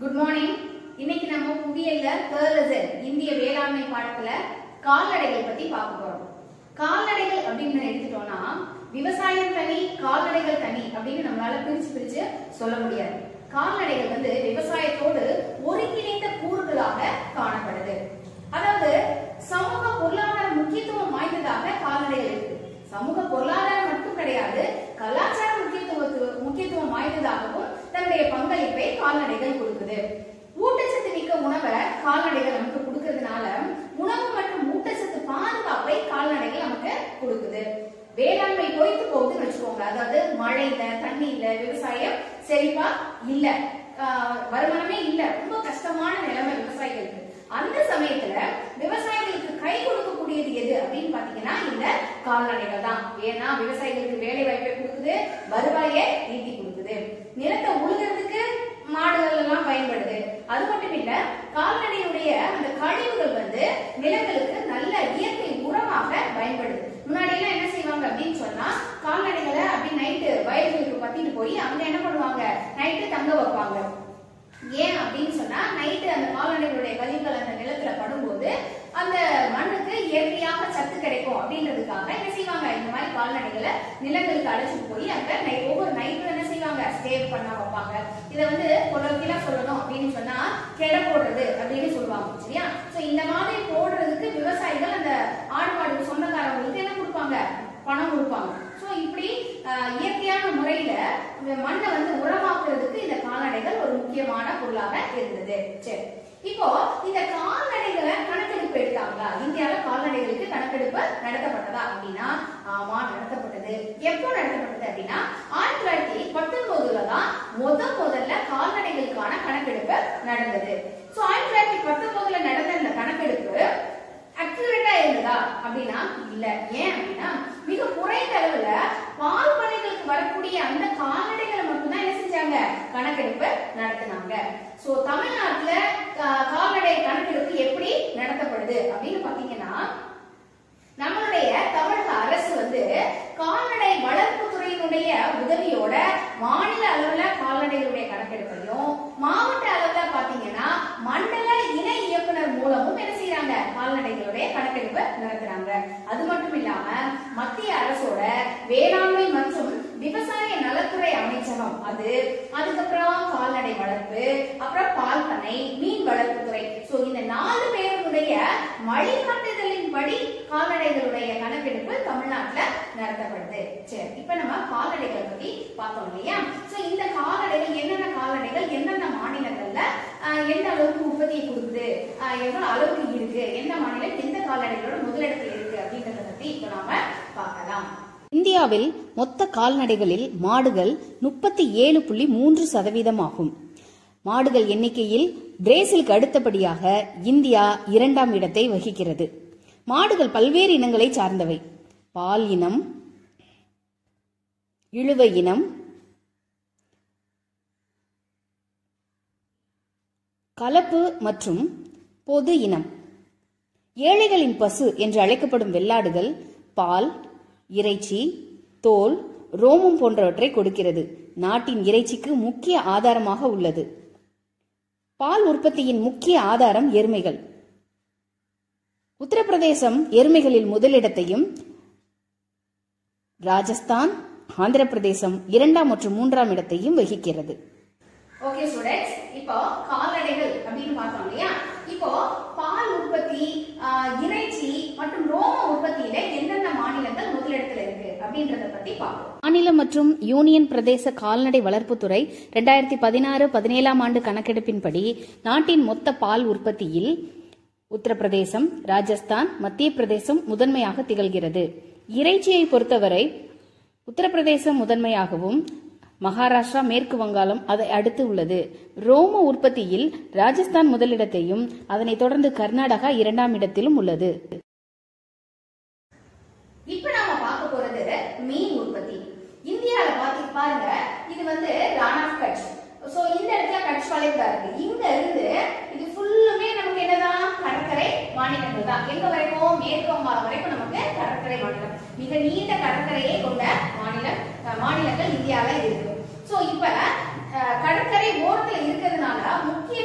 Good morning. இன்னைக்கு நம்ம புவியியல்ல third இந்திய வேளாண்மை பாடத்துல கால்நடைகள் பத்தி பார்க்க போறோம். கால்நடைகள் அப்படின்னு எடுத்துட்டோம்னா விவசாயம் தனி, கால்நடைகள் தனி அப்படின்னு நம்மளால பிரிச்சு சொல்ல முடியாது. கால்நடைகள் விவசாயத்தோடு ஒருங்கிணைந்த கூறுகளாக காணப்படுது. அதாவது சமூக பொருளாதார முக்கியத்துவம் வாய்ந்ததாக கால்நடைகள் இருக்கு. சமூக பொருளாதாரம் மட்டும் கிடையாது, கலாச்சார முக்கியத்துவம் வாய்ந்ததாகவும் தன்னுடைய பங்களிப்பை கால்நடைகள் கொடுக்குது. ஊட்டச்சத்து மிக்க உணவை கால்நடைகள் நமக்கு கொடுக்கறதுனால உணவு மற்றும் ஊட்டச்சத்து பாதுகாப்பை கால்நடைகள் நமக்கு கொடுக்குது. வேளாண்மை பொய்த்து போகுதுன்னு வச்சுக்கோங்க. அதாவது மழை இல்ல, தண்ணி இல்ல, விவசாயம் செழிப்பா இல்ல, வருமானமே இல்ல, ரொம்ப கஷ்டமான நிலைமை விவசாயிகளுக்கு. அந்த சமயத்துல விவசாயிகளுக்கு கை கொடுக்கக்கூடியது எது அப்படின்னு பாத்தீங்கன்னா இந்த கால்நடைகள் தான். ஏன்னா விவசாயிகளுக்கு வேலை வாய்ப்பை கொடுக்குது, வருவாயை ஈட்டி கொடுக்குது. நிலத்தை உழுகிறதுக்கு மாடுகள் எல்லாம் பயன்படுது. அது மட்டும் இல்ல, கால்நடையுடைய அந்த கழிவுகள் நிலங்களுக்கு நல்ல இயற்கை உரமாக பயன்படுது. முன்னாடி எல்லாம் என்ன செய்வாங்க அப்படின்னு சொன்னா, கால்நடைகளை அப்படி நைட்டு வயல்களுக்கு பத்திட்டு போய் அங்க என்ன பண்ணுவாங்க, நைட்டு தங்க வைப்பாங்க. ஏன் அப்படின்னு சொன்னா, நைட்டு அந்த கால்நடைகளுடைய கழிவுகள் அந்த நிலத்துல படும்போது அந்த மண்ணுக்கு இயற்கையாக சத்து கிடைக்கும் அப்படின்றதுக்காக என்ன செய்வாங்க, இந்த மாதிரி கால்நடைகளை நிலங்களுக்கு அழைச்சிட்டு போய் அங்க ஒவ்வொரு நைட்டும் என்ன செய்வாங்க, ஸ்டே பண்ண வைப்பாங்க. இதை கொலோக்கியலா சொல்லணும் அப்படின்னு சொன்னா கெடை போடுறது அப்படின்னு சொல்லுவாங்க. சரியா? சோ இந்த மாதிரி போடுறதுக்கு விவசாயிகள் அந்த ஆடு மாடு சொந்தக்காரங்களுக்கு என்ன கொடுப்பாங்க, பணம் கொடுப்பாங்க. சோ இப்படி இயற்கையான முறையில மண்ணை உரமாக்குறதுக்கு இந்த கால்நடைகள் ஒரு முக்கியமான பொருளாக இருந்தது. சரி, இப்போ இந்த கால்நடைகளை கணக்கெடுப்பு எடுத்தாங்களா? இந்தியாவில கால்நடைகளுக்கு கணக்கெடுப்பு நடத்தப்பட்டதா அப்படின்னா ஆமா, நடத்தப்பட்டது. எப்போ நடத்தப்பட்டது அப்படின்னா 1919 தான் முதல்ல கால்நடைகளுக்கான கணக்கெடுப்பு நடந்தது. சோ 1919 நடந்த இந்த கணக்கெடுப்பு அக்யூரேட்டா இருந்ததா அப்படின்னா இல்ல. ஏன் அப்படின்னா மிக குறைந்த அளவுல பால் பண்ணைகளுக்கு வரக்கூடிய அந்த கால்நடைகளை மட்டும்தான் என்ன செஞ்சாங்க, கணக்கெடுப்பு நடத்தினாங்க. சோ தமிழ்நாட்டுல கால்நடை கணக்கெடுப்பு எப்படி நடத்தப்படுது அப்படின்னு பாத்தீங்கன்னா, நம்மளுடைய தமிழக அரசு கால்நடை வளர்ப்பு துறையினுடைய உதவியோட மாநில அளவுல கால்நடைகளுடைய கணக்கெடுப்பையும், மாவட்ட அளவுல பாத்தீங்கன்னா மண்டல இணை இயக்குனர் மூலமும் என்ன செய்யறாங்க, கால்நடைகளுடைய கணக்கெடுப்பு நடத்துறாங்க. அது மட்டும் இல்லாம மத்திய அரசோட வேளாண்மை மற்றும் விவசாய நலத்துறை அமைச்சகம், அதுக்கப்புறம் கால்நடை வளர்ப்பு, அப்புறம் பால் பண்ணை, மீன் வளர்ப்பு துறை, சோ இந்த 4 பேருடைய வழிகாட்டுதலின்படி கால்நடைகளுடைய கணக்கெடுப்பு தமிழ்நாட்டுல நடத்தப்படுது. சரி, இப்ப நம்ம கால்நடைகளை பத்தி பார்த்தோம் இல்லையா? சோ இந்த கால்நடைகள் என்னென்ன கால்நடைகள் எந்தெந்த மாநிலங்கள்ல எந்த அளவுக்கு உற்பத்தியை கொடுக்குது, எவ்வளவு அளவுக்கு இருக்கு, எந்த மாநிலம் எந்த கால்நடைகளோட முதலிடத்தில் இருக்கு அப்படின்றத பத்தி இப்ப நாம பார்க்கலாம். இந்தியாவில் மொத்த கால்நடைகளில் மாடுகள் 37.3% ஆகும். மாடுகள் எண்ணிக்கையில் பிரேசிலுக்கு அடுத்தபடியாக இந்தியா 2ஆம் இடத்தை வகிக்கிறது. மாடுகள் பல்வேறு இனங்களை சார்ந்தவை. பால் இனம், இழுவை இனம், கலப்பு மற்றும் பொது இனம். ஏழைகளின் பசு என்று அழைக்கப்படும் வெள்ளாடுகள் பால், இறைச்சி, தோல், ரோமம் போன்றவற்றை கொடுக்கிறது. நாட்டின் இறைச்சிக்கு முக்கிய ஆதாரமாக உள்ளது. பால் உற்பத்தியின் முக்கிய ஆதாரம் எருமைகள். உத்தரப்பிரதேசம் எருமைகளில் முதலிடத்தையும், ராஜஸ்தான், ஆந்திர பிரதேசம் 2ஆம் மற்றும் 3ஆம் இடத்தையும் வகிக்கிறது. ஓகே ஸ்டூடெண்ட்ஸ், இப்போ கால்நடைகள் அப்படின்னு பார்த்தோம் இல்லையா? இப்போ பால் உற்பத்தி, இறைச்சி மற்றும் ரோம உற்பத்தியில எந்தெந்த மாநிலங்கள் முதலிடத்துல இருக்கு அப்படின்றத பத்தி பார்ப்போம். மாநில மற்றும் யூனியன் பிரதேச கால்நடை வளர்ப்புத்துறை 2016-17ஆம் ஆண்டு கணக்கெடுப்பின்படி நாட்டின் மொத்த பால் உற்பத்தியில் உத்தரப்பிரதேசம், ராஜஸ்தான், மத்திய பிரதேசம் முதன்மையாக திகழ்கிறது. இறைச்சியை பொறுத்தவரை உத்தரப்பிரதேசம் முதன்மையாகவும் மகாராஷ்டிரா, மேற்கு வங்காளம் அதை அடுத்து உள்ளது. ரோம உற்பத்தியில் ராஜஸ்தான் முதலிடத்தையும் அதனைத் தொடர்ந்து கர்நாடகா 2ஆம் இடத்திலும் உள்ளது. இப்ப நாம பார்க்க போறது மீன் உற்பத்தி. இந்தியால பாருங்க, இது ரான் ஆஃப் கட்ச். சோ இந்த இடத்துல கட்ச் வளைவு இருக்கு. இங்க இருந்து இது ஃபுல்லுமே நமக்கு என்னதான், கடற்கரை மாநிலங்கள் தான். எங்க வரைக்கும், மேற்கு வங்காளம் வரைக்கும் நமக்கு கடற்கரை மாநிலம். மிக நீண்ட கடற்கரையை கொண்ட மாநிலங்கள் இந்தியாவில இருக்கு. சோ இப்ப கடற்கரை ஓரத்துல இருக்கிறதுனால முக்கிய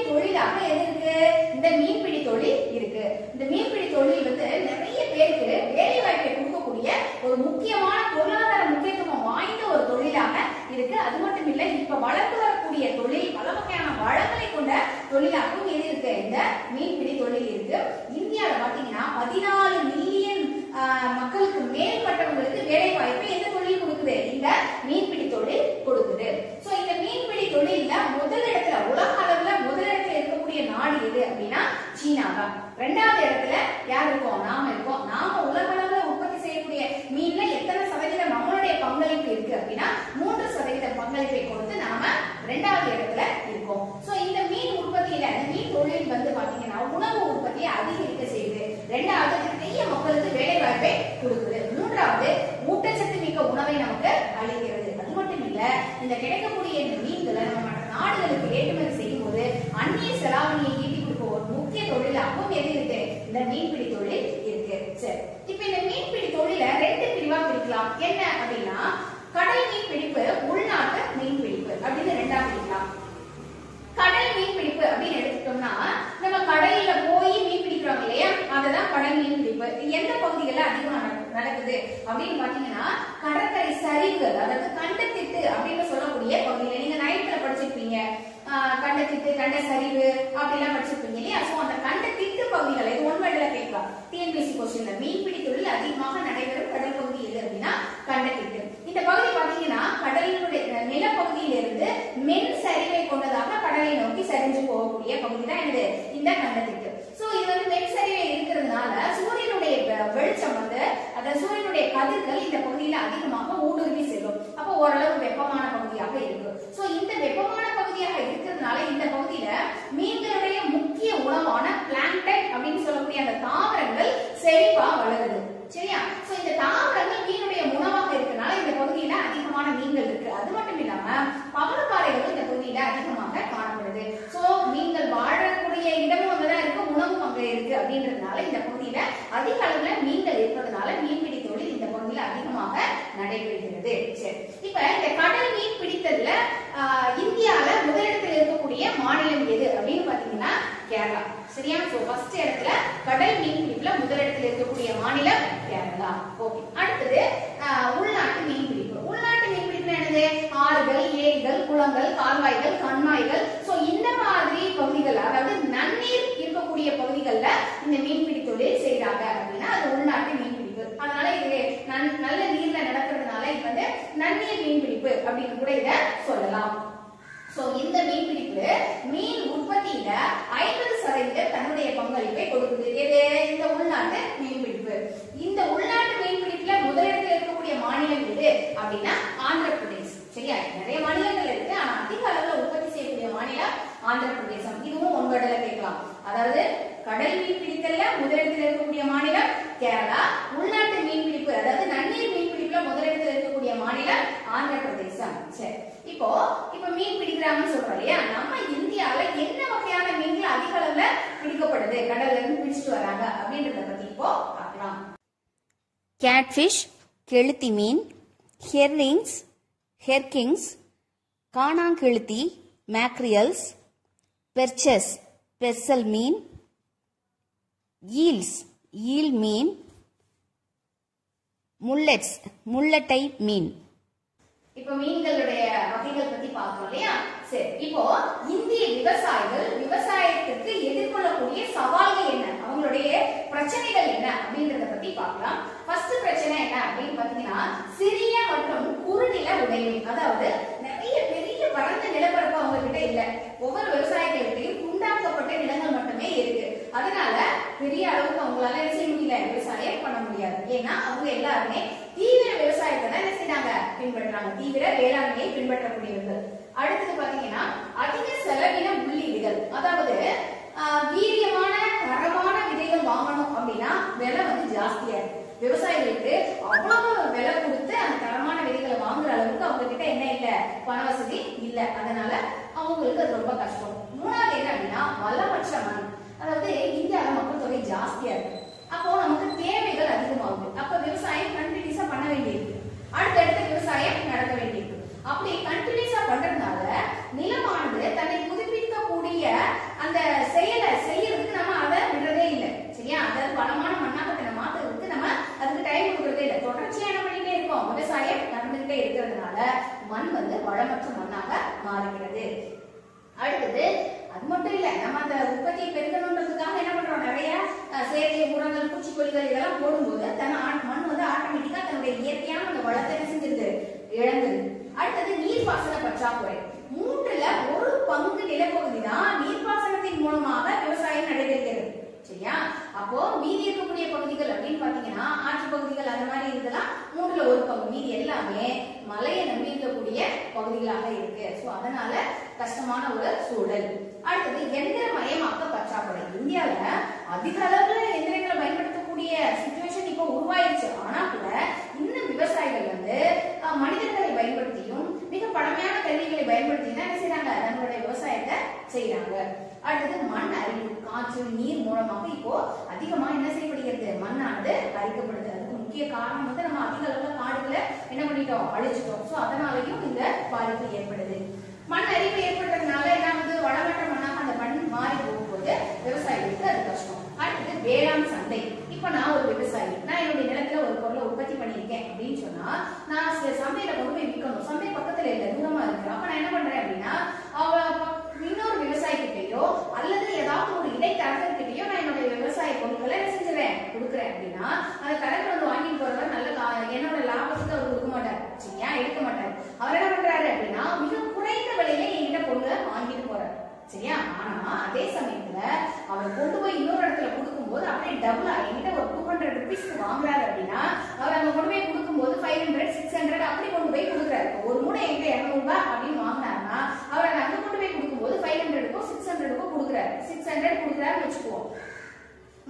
தொழிலாகவும் எது இருக்கு, இந்த மீன்பிடி தொழில் இருக்கு. இந்தியாவில் பாத்தீங்கன்னா 14 மில்லியன் மக்களுக்கு மேற்பட்டவங்களுக்கு வேலை வாய்ப்பை எந்த தொழில் கொடுக்குது, இந்த மீன்பிடி தொழில் கொடுக்குது. சோ இந்த மீன்பிடி தொழில்ல முதல் இடத்துல, உலக அளவுல முதல் இடத்துல இருக்கக்கூடிய நாடு எது அப்படின்னா சீனா தான். இரண்டாவது இடத்துல யார் இருக்கோம், நாம இருக்கோம். நாம உலக அளவுல உற்பத்தி செய்யக்கூடிய மீன்ல எத்தனை சதவீதம் நம்மளுடைய பங்களிப்பு இருக்கு அப்படின்னா 3% பங்களிப்பை கொடுத்து நாம இரண்டாவது இடத்துல இருக்கோம். சோ இந்த மீன் உற்பத்தியில, இந்த மீன் தொழில் வந்து பாத்தீங்கன்னா உணவு உற்பத்தியை அதிகரிக்க செய்யுது. இரண்டாவது நிறைய மக்களுக்கு வேலை வாய்ப்பை கொடுக்குது. மூன்றாவது ஊட்டச்சத்து மிக்க உணவை நமக்கு அளிக்கிறது. அது மட்டும் இல்ல, இந்த கிடைக்கக்கூடிய இந்த மீன்களை நம்ம மற்ற நாடுகளுக்கு ஏற்றுமதி செய்யும் போது அந்நிய செலாவணியை ஈட்டி கொடுக்க ஒரு முக்கிய தொழிலாகவும் எது இருக்கு, இந்த மீன்பிடி தொழில் இருக்கு. சரி, இப்ப இந்த மீன்பிடி தொழிலை 2 பிரிவா பிரிக்கலாம். என்ன அப்படின்னா கடல் மீன் பிடிப்பு, உள்நாட்டு மீன் பிடிப்பு அப்படின்னு 2ஆ பிரிக்கலாம். கடல் மீன் பிடிப்பு அப்படின்னு எடுத்துட்டோம்னா நம்ம கடல்ல போய் மீன் பிடிக்கிறாங்க இல்லையா, அததான் கடல் மீன் பிடிப்பு. எந்த பகுதிகளில் அதிகமா நடக்குது அப்படின்னு பாத்தீங்கன்னா கடற்கரை சரிவுகள், அதாவது கண்டத்திட்டு அப்படின்னு சொல்லக்கூடிய பகுதியில. நீங்க 9th படிச்சிருப்பீங்க, கண்டத்திட்டு, கண்ட சரிவு அப்படிலாம் படிச்சிருப்பீங்க இல்லையா. சோ அந்த கண்டத்திட்டு பகுதிகளை இது 1 வேர்ட்ல கேட்கலாம். டிஎன்பிஎஸ்சி கொஸ்டின்ல மீன்பிடி தொழில் அதிகமாக நடைபெறும் கடல் பகுதி எது அப்படின்னா கண்டத்திட்டு. இந்த பகுதி பாத்தீங்கன்னா கடலினுடைய நிலப்பகுதியிலிருந்து மென் சரிவை கொண்டதாக கடலை நோக்கி சரிஞ்சு போகக்கூடிய பகுதி தான் இது, இந்த கண்டத்திட்டு. சோ இது வந்து மென் சரிவை இருக்கிறதுனால சூரியனுடைய வெளிச்சம் வந்து, அதாவது சூரியனுடைய கதிர்கள் இந்த பகுதியில அதிகமாக ஊடுருவி செல்லும். அப்போ ஓரளவு வெப்பமான பகுதியாக இருக்கு. சோ இந்த வெப்பமான பகுதியாக இருக்கிறதுனால இந்த பகுதியில மீன்களுடைய முக்கிய உணவான பிளாங்டன் அப்படின்னு சொல்லக்கூடிய அந்த தாவரங்கள் செழிப்பா வளருது. சரியா? சோ இந்த தாவரங்கள் மீனுடைய உணவாக இருக்கனால இந்த பகுதியில அதிகமான மீன்கள் இருக்கு. அது மட்டும் இல்லாம பவளப்பாறைகளும் இந்த பகுதியில அதிகமாக காணப்படுது. சோ மீன்கள் வாழக்கூடிய இடமும் அங்கதான் இருக்கு, உணவும் அங்க இருக்கு அப்படின்றதுனால இந்த பகுதியில அதிக அளவுல மீன்கள் இருப்பதனால மீன்பிடி தொழில் இந்த பகுதியில அதிகமாக நடைபெறுகிறது. சரி, இப்ப இந்த கடல் மீன் பிடித்ததுல இந்தியால முதலிடத்தில் இருக்கக்கூடிய மாநிலம் எது அப்படின்னு பாத்தீங்கன்னா கேரளா. சரியா? சோ ஃபர்ஸ்ட் இடத்துல கடல் மீன் பிடிப்புல முதலிடத்தில் இருக்கக்கூடிய மாநிலம் கேரளா. ஓகே, அடுத்தது உள்நாட்டு மீன் பிடிப்பு. உள்நாட்டு மீன் பிடிப்பு என்னது, ஆறுகள், ஏரிகள், குளங்கள், கால்வாய்கள், கண்மாய்கள். சோ இந்த மாதிரி பகுதிகள், அதாவது நன்னீர் இருக்கக்கூடிய பகுதிகள்ல இந்த மீன்பிடி தொழில் செய்யறாங்க அப்படின்னா அது உள்நாட்டு மீன் பிடிப்பு. அதனால இது நல்ல நீர்ல நடக்கிறதுனால இது வந்து நன்னீர் மீன் பிடிப்பு அப்படின்னு கூட இத சொல்லலாம். சோ இந்த மீன் பிடிப்பு மீன் உற்பத்தியில 50% தன்னுடைய பங்களிப்பை கொடுக்குது. எது, இந்த உள்நாட்டு மீன் பிடிப்பு. இந்த உள்நாட்டு மீன் பிடிப்புல முதலிடத்தில் இருக்கக்கூடிய மாநிலம் எது அப்படின்னா ஆந்திர பிரதேஷ். சரியா? நிறைய மாநிலங்கள் இருக்கு, ஆனா அதிக அளவுல உற்பத்தி செய்யக்கூடிய மாநிலம் ஆந்திர பிரதேசம். இதுவும் 1 வேர்ட்ல கேட்கலாம். அதாவது கடல் மீன் பிடித்தல்ல முதலிடத்தில் இருக்கக்கூடிய மாநிலம் கேரளா, உள்நாட்டு மீன் பிடிப்பு அதாவது நன்னீர் மீன் பிடிப்புல முதலிடத்தில் இருக்கக்கூடிய மாநிலம் ஆந்திர பிரதேசம். சரி, இப்போ மீன் பிடிக்கிறாங்கன்னு சொல்றோம் இல்லையா, நம்ம இந்தியால என்ன வகையான மீன்கள் அதிக அளவுல பிடிக்கப்படுது, கடல்ல இருந்து பிடிச்சிட்டு வராங்க அப்படின்றத பத்தி இப்போ பார்க்கலாம். கேட்ஃபிஷ், கெளுத்தி மீன், ஹெர்ரிங்ஸ், ஹெர்கிங்ஸ், காணாங்கெளுத்தி, மேக்ரியல்ஸ், பெர்ச்சஸ், பெர்சல் மீன், ஈல்ஸ், ஈல் மீன், முல்லெட்ஸ், முல்லட்டை மீன். இப்போ மீன்களுடைய வகைகள் பத்தி பார்த்தோம் இல்லையா. சரி, இப்போ இந்திய விவசாயிகள் விவசாயத்துக்கு எதிர்கொள்ளக்கூடிய சவால்கள் என்ன, அவங்களுடைய பிரச்சனைகள் என்ன அப்படின்றத பத்தி பார்க்கலாம். ஃபர்ஸ்ட் பிரச்சனை என்ன அப்படின்னு பாத்தீங்கன்னா சிறிய மற்றும் குறுநில உடைமை. அதாவது நிறைய பெரிய பரந்த நிலப்பரப்பு அவங்க கிட்ட இல்ல. ஒவ்வொரு விவசாயிகள்கிட்டையும் துண்டாக்கப்பட்ட நிலங்கள் மட்டுமே இருக்கு. அதனால பெரிய அளவுக்கு அவங்களால என்ன செய்ய முடியல, விவசாயம் பண்ண முடியாது. ஏன்னா அவங்க எல்லாருமே தீவிர விவசாயத்தை தான் என்ன செய்றாங்க, பின்பற்றாங்க. தீவிர வேளாண்மையை பின்பற்றக்கூடியவர்கள். அடுத்தது பாத்தீங்கன்னா அதிக செலவின உள்ளீடுகள். அதாவது வீரியமான தரமான விதைகள் வாங்கணும் அப்படின்னா விலை வந்து ஜாஸ்தியா இருக்கு. விவசாயிகளுக்கு அவ்வளவு விலை கொடுத்து அந்த தரமான விதைகளை வாங்குற அளவுக்கு அவங்க கிட்ட என்ன இல்ல, பண வசதி இல்ல. அதனால அவங்களுக்கு அது ரொம்ப கஷ்டம். மூணாவது என்ன அப்படின்னா வளமற்ற மண். அதாவது இந்தியாவில மக்கள் தொகை ஜாஸ்தியா இருக்கு. அப்போ நமக்கு தேவைகள் அதிகமாகுது. அப்ப விவசாயம் கண்டினியூஸா பண்ண வேண்டியிருக்கு. அடுத்தடுத்த விவசாயம் நடக்க வேண்டியிருக்கு. அப்படி கண்டினியூஸா பண்றதுனால நிலமானது தன்னை புதுப்பிக்கக்கூடிய அந்த செயலை செய்யறதுக்கு நம்ம அதை விடுறதே இல்லை. சரியா? அதாவது வளமான மண்ணாக தன்னை மாத்துறதுக்கு நம்ம அதுக்கு டைம் கொடுக்கறதே இல்லை. தொடர்ச்சியா என்ன பண்ணிட்டே இருக்கோம், விவசாயம் நடந்துகிட்டே இருக்கிறதுனால மண் வந்து வளமற்ற மண்ணாக மாறுகிறது. அடுத்தது அது மட்டும் இல்ல, நம்ம அந்த உற்பத்தியை பெருக்கணுன்றதுக்காக என்ன பண்றோம், நிறைய செயற்கை உரங்கள், பூச்சிக்கொல்லிகள் இதெல்லாம் போடும்போது மண் வந்து ஆட்டோமேட்டிக்கா தன்னுடைய இயற்கையான அந்த வளத்தை என்ன செஞ்சிருது, இழந்துருது. அடுத்தது நீர்ப்பாசன பற்றாக்குறை. 1/3 நிலப்பகுதி தான் நீர்ப்பாசனத்தின் மூலமாக விவசாயம் நடைபெறுகிறது. சரியா? அப்போ மீதி இருக்கக்கூடிய பகுதிகள் அப்படின்னு பாத்தீங்கன்னா ஆற்று பகுதிகள் அந்த மாதிரி இதெல்லாம் 1/3 மீதி எல்லாமே மலையை நம்பி இருக்கக்கூடிய பகுதிகளாக இருக்கு. சோ அதனால கஷ்டமான ஒரு சூழல். அடுத்தது எந்திரமயமாக்க பற்றாக்குறை. இந்தியாவில அதிக அளவுல எந்திரங்களை பயன்படுத்தக்கூடிய சிச்சுவேஷன் இப்போ உருவாயிருச்சு. ஆனா கூட இன்னும் விவசாயிகள் வந்து மனிதர்களை பயன்படுத்தியும் மிக பழமையான கருவிகளை பயன்படுத்தி என்ன செய்யறாங்க, நம்மளுடைய விவசாயத்தை செய்யறாங்க. அடுத்தது மண் அரிப்பு. காற்று நீர் மூலமாக இப்போ அதிகமா என்ன செய்யப்படுகிறது, மண்ணானது அரிக்கப்படுது. அதுக்கு முக்கிய காரணம் வந்து நம்ம அதிக அளவுல காடுகளை என்ன பண்ணிட்டோம், அழிச்சிட்டோம். சோ அதனாலயும் இந்த பாதிப்பு ஏற்படுது. மண் அரிப்பு ஏற்படுறதுனால என்ன ஆகுது, வளமற்ற மண்ணாக அந்த மண் மாறி போகும்போது விவசாயிகளுக்கு அது கஷ்டம். அடுத்தது வேளாண் சந்தை. இப்ப நான் ஒரு விவசாயி, நான் என்னுடைய நிலத்துல ஒரு பொருளை உற்பத்தி பண்ணிருக்கேன் அப்படின்னு சொன்னா நான் சந்தையில கொண்டு போய் விற்கணும். சந்தை பக்கத்துல இல்ல, தூரமா இருக்கு. அப்ப நான் என்ன பண்றேன் அப்படின்னா இன்னொரு விவசாயி கிட்டையோ அல்லது ஏதாவது ஒரு இடைத்தரகர்கிட்டயோ நான் என்னுடைய விவசாய பொருட்களை என்ன செஞ்சுறேன், கொடுக்குறேன் அப்படின்னா அந்த கடைக்கு வந்து வாங்கிட்டு போறவர் நல்ல என்னோட லாபத்துக்கு அவர் கொடுக்க மாட்டார். சரியா? எடுக்க மாட்டார். அவர் என்ன பண்றாரு அப்படின்னா மிக குறைந்த விலையில என்கிட்ட பொருளை வாங்கிட்டு போறாரு. சரியா? ஆனா அதே சமயத்துல அவர் கொண்டு போய் இன்னொரு இடத்துல கொடுக்கும்போது அப்படியே டபுளா என்கிட்ட ஒரு 200 rupeesக்கு வாங்குறாரு அப்படின்னா அவர் அங்க கொண்டு போய் கொடுக்கும்போது 500, 600 அப்படி கொண்டு போய் கொடுக்குறாரு. ஒரு மூடை என்கிட்ட 200 ரூபாய் அப்படின்னு வாங்கினாருன்னா அவர் அங்க கொண்டு போய் கொடுக்கும்போது 500க்கோ 600க்கோ கொடுக்குறாரு. 600 கொடுக்குறாருன்னு வச்சுக்குவோம்.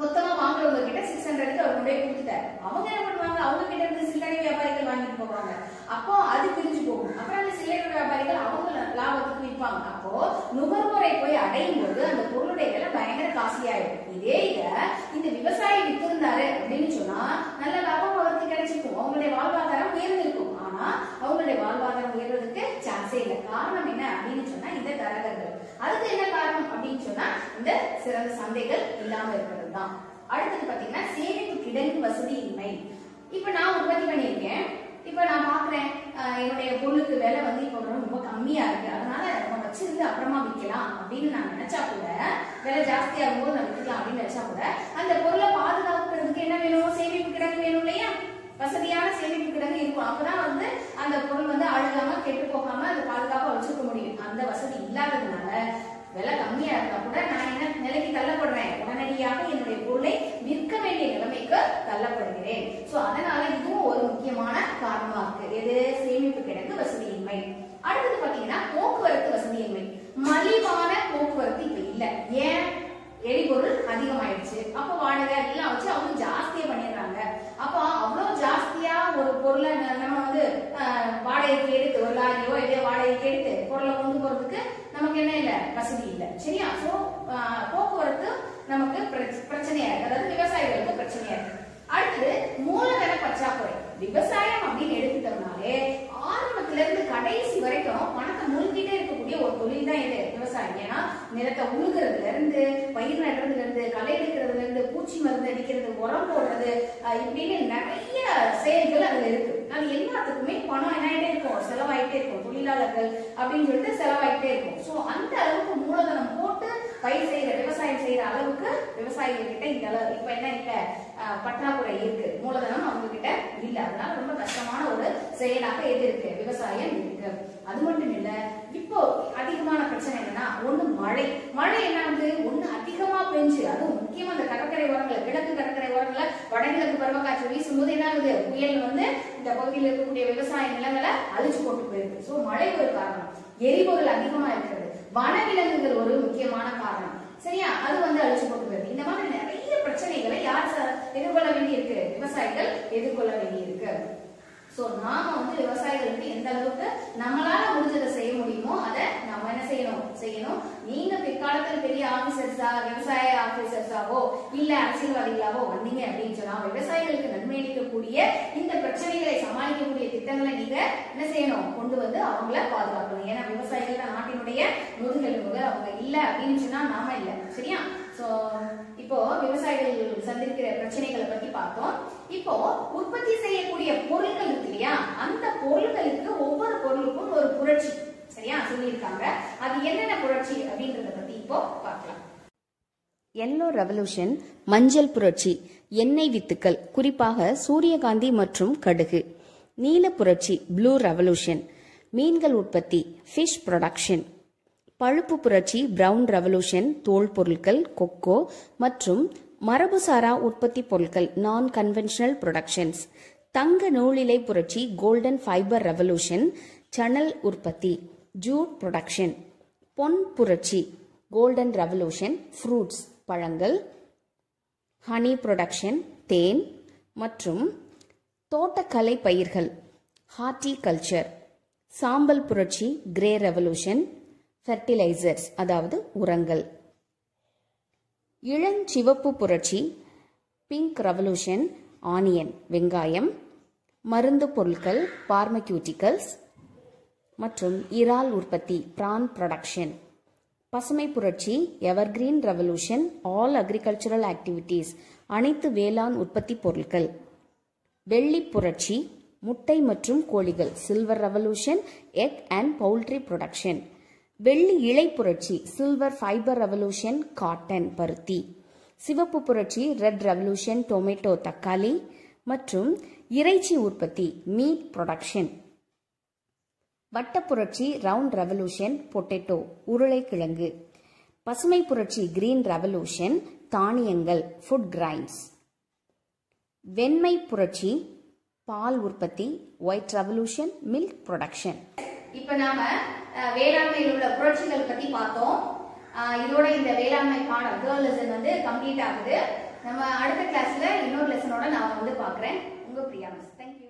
மொத்தமா வாங்குறவங்க கிட்ட 600க்கு அவர் கொண்டு போய் கொடுத்துட்டாரு. அவங்க என்ன பண்ணுவாங்க, அவங்க கிட்ட இருந்து சில்லறை வியாபாரிகள் வாங்கிட்டு போவாங்க. அப்போ அது பிரிஞ்சு போகும். அப்புறம் அந்த சில்லறை வியாபாரிகள் அவங்க லாபத்துக்கு விற்பாங்க. அப்போ நுகர்வோரை போய் அடையும் போது அந்த பொருளுடைய விலை பயங்கர காஸ்ட்லி ஆயிடும். இதே இந்த விவசாயி வித்திருந்தாரு அப்படின்னு சொன்னா நல்ல லாபம் அவருக்கு கிடைச்சிருக்கும், அவங்களுடைய வாழ்வாதாரம் உயர்ந்திருக்கும். ஆனா அவங்களுடைய வாழ்வாதாரம் உயர்வதற்கு சான்ஸே இல்லை. காரணம் என்ன அப்படின்னு சொன்னா இந்த தரகர்கள். அதுக்கு என்ன காரணம் அப்படின்னு சொன்னா இந்த சிறந்த சந்தைகள் இல்லாம இருக்கிறது தான். அடுத்தது பாத்தீங்கன்னா சேமிப்பு கிடங்கு வசதி இன்மை. இப்ப நான் உற்பத்தி பண்ணியிருக்கேன். இப்ப நான் பாக்குறேன் என்னுடைய பொருளுக்கு விலை வந்து இப்ப ரொம்ப கம்மியா இருக்கு, அதனால நம்ம வச்சிருந்து அப்புறமா விற்கலாம் அப்படின்னு நான் நினைச்சா கூட, விலை ஜாஸ்தி ஆகும்போது நான் விற்கலாம் அப்படின்னு நினைச்சா கூட அந்த பொருளை பாதுகாக்கிறதுக்கு என்ன வேணும், சேமிப்பு கிடங்கு வேணும் இல்லையா? வசதியான சேமிப்பு கிடங்கு இருக்கும். அப்பதான் வந்து அந்த பொருள் வந்து அழுகாம கெட்டு போகாம அதை பாதுகாப்பா வச்சுக்க முடியும். அந்த வசதி இல்லாததுனால விலை கம்மியா இருந்தா கூட நான் என்ன நிலைக்கு தள்ளப்படுறேன், உடனடியாக என்னுடைய பொருளை விற்க வேண்டிய நிலைமைக்கு தள்ளப்படுகிறேன். சோ அதனால இதுவும் ஒரு முக்கியமான காரணமா இருக்கு. எது? சேமிப்பு கிடங்கு வசதியின்மை. அடுத்தது பாத்தீங்கன்னா போக்குவரத்து வசதியின்மை. மலிவான போக்குவரத்து இப்ப இல்ல. ஏன்? எரிபொருள் அதிகமாயிடுச்சு. அப்ப வாடகை எல்லாம் வச்சு அவங்க ஜாஸ்தியா பண்ணிடுறாங்க. அப்ப அவ்வளவு ஜாஸ்தியா ஒரு பொருளை நம்ம வந்து வாடகைக்கு எடுத்து ஒரு லாரியோ இதே வாடகைக்கு எடுத்து பொருளை கொண்டு போறதுக்கு நமக்கு என்ன இல்ல, வசதி இல்ல. சரியா? சோ போக்குவரத்து நமக்கு பிரச்சனையா இருக்கு, அதாவது விவசாயிகளுக்கு பிரச்சனையா இருக்கு. அடுத்தது மூலதன பற்றாக்குறை. விவசாயம் அப்படின்னு எடுத்துட்டோம்னாலே ஆரம்பத்துல இருந்து கடைசி வரைக்கும் பணத்தை முழுங்கிட்டே இருக்கக்கூடிய ஒரு தொழில் தான் இது விவசாயம். ஏன்னா நிலத்தை உழுகிறதுல இருந்து, பயிர் நடுறதுல இருந்து, களை எடுக்கிறதுல இருந்து, பூச்சி மருந்து அடிக்கிறது, உரம் போடுறது, இப்படின்னு நிறைய செயல்கள் அதுல இருக்கு. அது எல்லாத்துக்குமே பணம் என்ன ஆயிட்டே இருக்கும், செலவாயிட்டே இருக்கும். தொழிலாளர்கள் அப்படின்னு சொல்லிட்டு செலவாயிட்டே இருக்கும். சோ அந்த அளவுக்கு மூலதனம் போட்டு பயிர் செய்யற விவசாயம் செய்யற அளவுக்கு விவசாயிகள் கிட்ட இந்த அளவு இப்ப என்ன இல்ல, பற்றாக்குறை இருக்கு. மூலதனம் அவங்க கிட்ட இல்ல. அதனால ரொம்ப கஷ்டமான ஒரு செயலாக எது இருக்கு, விவசாயம் இருக்கு. அது மட்டும் இல்ல, இப்போ அதிகமான பிரச்சனை என்னன்னா, ஒண்ணு மழை. மழை என்ன வந்து ஒண்ணு அதிகமா பெஞ்சு, அதுவும் முக்கியமா அந்த கடற்கரை ஓரங்கள்ல, கிழக்கு கடற்கரை ஓரங்கள்ல வடகிழக்கு பருவக்காற்று வீசும்போது என்ன ஆகுது, புயல் வந்து இந்த பகுதியில் இருக்கக்கூடிய விவசாய நிலங்களை அழிச்சு போட்டு போயிருக்கு. சோ மழை ஒரு காரணம். எரிபொருள் அதிகமா இருக்கிறது. வனவிலங்குகள் ஒரு முக்கியமான காரணம். சரியா? அது வந்து அழிச்சு போட்டு போயிருக்கு. இந்த மாதிரி நிறைய பிரச்சனைகளை யார் எதிர்கொள்ள வேண்டி இருக்கு, விவசாயிகள் எதிர்கொள்ள வேண்டி இருக்கு. சோ நாம வந்து விவசாயிகளுக்கு எந்த அளவுக்கு நம்மளால முடிஞ்சதை செய்ய முடியுமோ அதை நம்ம என்ன செய்யணும். நீங்க பிற்காலத்தில் பெரிய ஆபீசர்ஸா, விவசாய ஆபீசர்ஸாவோ இல்ல அரசியல்வாதிகளாவோ வந்தீங்க அப்படின்னு சொன்னா விவசாயிகளுக்கு நன்மை அளிக்கக்கூடிய இந்த பிரச்சனைகளை சமாளிக்கக்கூடிய திட்டங்களை நீங்க என்ன செய்யணும், கொண்டு வந்து அவங்கள பாதுகாக்கணும். ஏன்னா விவசாயிகள் தான் நாட்டினுடைய முதுகெலும்புங்க. அவங்க இல்ல அப்படின்னு சொன்னா நாம இல்ல. சரியா? சோ இப்போ விவசாயிகள் சந்திக்கிற பிரச்சனைகளை பத்தி பார்த்தோம். இப்போ உற்பத்தி செய்யக்கூடிய பொருட்கள் இருக்கு இல்லையா, அந்த பொருட்களுக்கு ஒவ்வொரு பொருளுக்கும் ஒரு புரட்சி. சரியா சொல்லியிருக்காங்க. அது என்னென்ன புரட்சி அப்படின்றத பத்தி இப்போ பார்க்கலாம். எல்லோ ரெவல்யூஷன் மஞ்சள் புரட்சி, எண்ணெய் வித்துக்கள் குறிப்பாக சூரியகாந்தி மற்றும் கடுகு. நீல புரட்சி ப்ளூ ரெவல்யூஷன், மீன்கள் உற்பத்தி ஃபிஷ் ப்ரொடக்ஷன். பழுப்பு புரட்சி பிரவுன் ரெவல்யூஷன், தோல் பொருட்கள் கொக்கோ மற்றும் மரபுசாரா உற்பத்தி பொருட்கள் நான் கன்வென்ஷனல் ப்ரொடக்ஷன்ஸ். தங்க நூலிலை புரட்சி கோல்டன் ஃபைபர் ரெவல்யூஷன், சணல் உற்பத்தி ஜூட் ப்ரொடக்ஷன். பொன் புரட்சி கோல்டன் ரெவல்யூஷன், ஃப்ரூட்ஸ் பழங்கள், ஹனி ப்ரொடக்ஷன் தேன் மற்றும் தோட்டக்கலை பயிர்கள் ஹார்டிகல்ச்சர். சாம்பல் புரட்சி கிரே ரெவல்யூஷன், ஃபெர்டிலைசர்ஸ் அதாவது உரங்கள். இளஞ்சிவப்பு புரட்சி பிங்க் ரெவல்யூஷன், ஆனியன் வெங்காயம், மருந்து பொருட்கள் பார்மக்யூட்டிகல்ஸ் மற்றும் இறால் உற்பத்தி பிரான் ப்ரொடக்ஷன். பசுமை புரட்சி evergreen revolution, all agricultural activities அனைத்து வேளாண் உற்பத்தி பொருட்கள். வெள்ளி புரட்சி முட்டை மற்றும் கோழிகள் silver revolution, egg and poultry production. வெள்ளி இலை புரட்சி சில்வர் ஃபைபர் ரெவல்யூஷன், காட்டன் பருத்தி. சிவப்பு புரட்சி ரெட் ரெவல்யூஷன், டொமேட்டோ தக்காளி மற்றும் இறைச்சி உற்பத்தி மீட் ப்ரொடக்ஷன். வட்ட புரட்சி ரவுண்ட் ரெவல்யூஷன், பொட்டேட்டோ உருளைக்கிழங்கு. பசுமை புரட்சி கிரீன் ரெவல்யூஷன், தானியங்கள் ஃபுட் கிரைன்ஸ். வெண்மை புரட்சி பால் உற்பத்தி ஒயிட் ரெவல்யூஷன், மில்க் ப்ரொடக்ஷன். இப்ப நாம வேளாண்மையில் உள்ள புரட்சிகள் பத்தி பார்த்தோம். இதோட இந்த வேளாண்மை பாடம் தேர்ட் லெசன் வந்து கம்ப்ளீட் ஆகுது. நம்ம அடுத்த கிளாஸ்ல இன்னொரு லெசனோட நான் வந்து பாக்குறேன். உங்க பிரியா மிஸ். தேங்க்யூ.